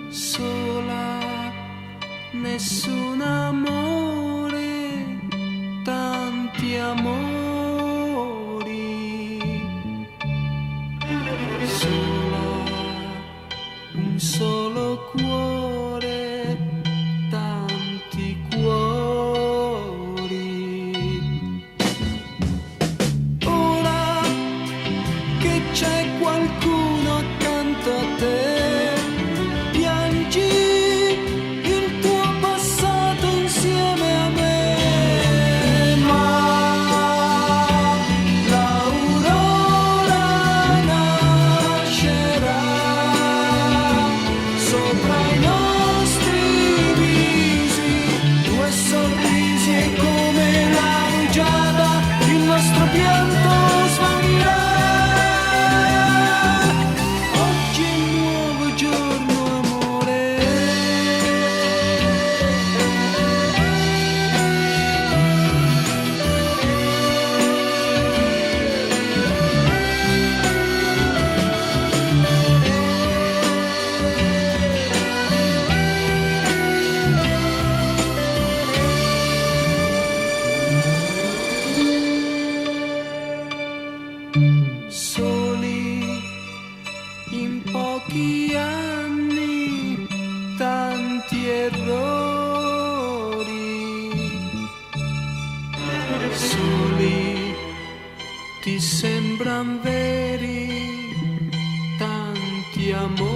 sola, nessun amore, tanti amori, sola, un solo cuore, tanti cuori. Ora che c'è qualcuno accanto a te, piangi il tuo passato insieme a me, ma l'aurora nascerà sopra i nostri visi, due sorrisi e come la rugiada il nostro pianto svanirà. Oggi è un nuovo giorno, amore. Soli in pochi anni, tanti errori. Soli ti sembran veri tanti amori.